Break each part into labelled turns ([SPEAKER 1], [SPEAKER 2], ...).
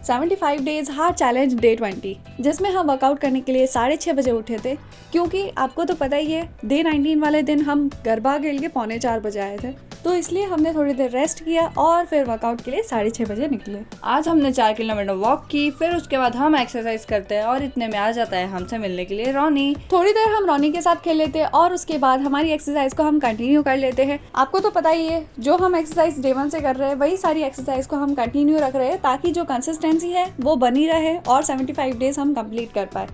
[SPEAKER 1] 75 days hard challenge day 20, जिसमें हम workout करने के लिए 6:30 बजे उठे थे, क्योंकि आपको तो पता ही है डे 19 वाले दिन हम गरबा खेल के 3:45 बजे आए थे, तो इसलिए हमने थोड़ी देर रेस्ट किया और फिर वर्कआउट के लिए 6:30 बजे निकले।
[SPEAKER 2] आज हमने 4 किलोमीटर वॉक की, फिर उसके बाद हम एक्सरसाइज करते हैं और इतने में आ जाता है हमसे मिलने के लिए रोनी।
[SPEAKER 1] थोड़ी देर हम रोनी के साथ खेल लेते हैं और उसके बाद हमारी एक्सरसाइज को हम कंटिन्यू कर लेते हैं। आपको तो पता ही है जो हम एक्सरसाइज डे 1 से कर रहे हैं वही सारी एक्सरसाइज को हम कंटिन्यू रख रहे हैं, ताकि जो कंसिस्टेंसी है वो बनी रहे और 75 डेज हम कंप्लीट कर पाए।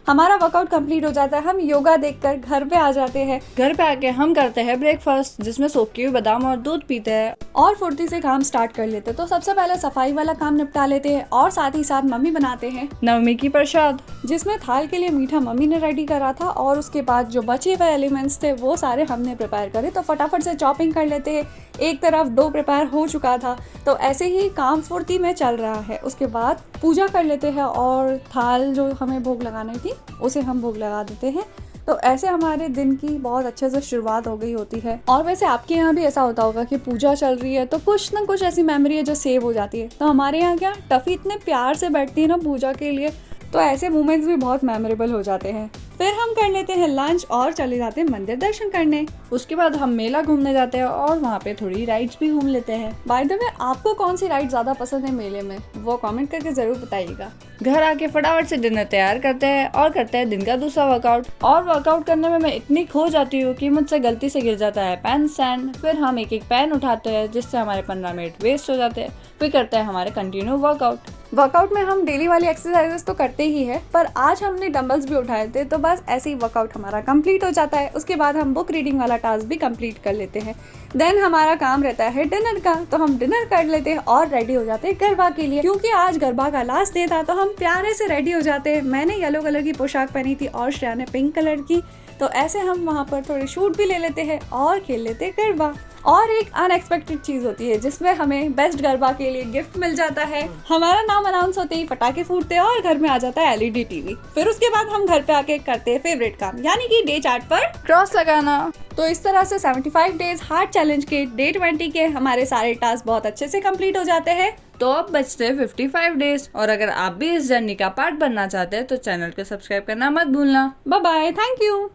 [SPEAKER 1] हमारा वर्कआउट कंप्लीट हो जाता है, हम योगा देखकर घर पे आ जाते हैं।
[SPEAKER 2] घर पे आके हम करते हैं ब्रेकफास्ट, जिसमें सोखे हुए बादाम और दूध पीते हैं
[SPEAKER 1] और फुर्ती से काम स्टार्ट कर लेते हैं। तो सबसे पहले सफाई वाला काम निपटा लेते हैं और साथ ही साथ मम्मी बनाते हैं
[SPEAKER 2] नवमी की प्रसाद,
[SPEAKER 1] जिसमें थाल के लिए मीठा मम्मी ने रेडी करा था और उसके बाद जो बचे हुए एलिमेंट्स थे वो सारे हमने प्रिपेयर करे। तो फटाफट से चॉपिंग कर लेते हैं। एक तरफ डो प्रिपेयर हो चुका था, तो ऐसे ही काम फुर्ती में चल रहा है। उसके बाद पूजा कर लेते हैं और थाल जो हमें भोग लगानी थी उसे हम भोग लगा देते हैं। तो ऐसे हमारे दिन की बहुत अच्छे से शुरुआत हो गई होती है। और वैसे आपके यहाँ भी ऐसा होता होगा कि पूजा चल रही है तो कुछ ना कुछ ऐसी मेमोरी है जो सेव हो जाती है। तो हमारे यहाँ क्या टफी इतने प्यार से बैठती है ना पूजा के लिए, तो ऐसे मोमेंट्स भी बहुत मेमोरेबल हो जाते हैं। फिर हम कर लेते हैं लंच और चले जाते हैं मंदिर दर्शन करने।
[SPEAKER 2] उसके बाद हम मेला घूमने जाते हैं और वहाँ पे थोड़ी राइड्स भी घूम लेते हैं।
[SPEAKER 1] बाय द वे, आपको कौन सी राइड ज़्यादा पसंद है मेले में, वो कमेंट करके ज़रूर बताइएगा।
[SPEAKER 2] घर आके फटाफट से डिनर तैयार करते हैं और करते हैं दिन का दूसरा वर्कआउट। और वर्कआउट करने में मैं इतनी खो जाती हूँ कि मुझसे गलती से गिर जाता है पेन स्टैंड। फिर हम एक पेन उठाते हैं, जिससे हमारे 15 मिनट वेस्ट हो जाते हैं। फिर करते हैं हमारे कंटिन्यू
[SPEAKER 1] वर्कआउट में हम डेली वाली एक्सरसाइजेस तो करते ही है, पर आज हमने डंबल्स भी उठाए थे, तो बस ऐसे ही वर्कआउट हमारा कंप्लीट हो जाता है। उसके बाद हम बुक रीडिंग वाला टास्क भी कंप्लीट कर लेते हैं। देन हमारा काम रहता है डिनर का, तो हम डिनर कर लेते हैं और रेडी हो जाते हैं गरबा के लिए। क्योंकि आज गरबा का लास्ट डे था, तो हम प्यारे से रेडी हो जाते हैं। मैंने येलो कलर की पोशाक पहनी थी और श्रेया ने पिंक कलर की, तो ऐसे हम वहाँ पर थोड़ी शूट भी ले लेते हैं और खेल लेते हैं गरबा। और एक अनएक्सपेक्टेड चीज होती है जिसमें हमें बेस्ट गरबा के लिए गिफ्ट मिल जाता है। हमारा नाम अनाउंस होते ही पटाखे फूटते हैं और घर में आ जाता है एलईडी टीवी। फिर उसके बाद हम घर पे आके करते हैं फेवरेट काम, यानी कि डे चार्ट पर
[SPEAKER 2] क्रॉस लगाना।
[SPEAKER 1] तो इस तरह से 75 डेज हार्ड चैलेंज के डे 20 के हमारे सारे टास्क बहुत अच्छे से कंप्लीट हो जाते हैं।
[SPEAKER 2] तो अब बचते हैं 55 डेज। और अगर आप भी इस जर्नी का पार्ट बनना चाहते हैं तो चैनल को सब्सक्राइब करना मत भूलना।
[SPEAKER 1] Bye bye, thank you.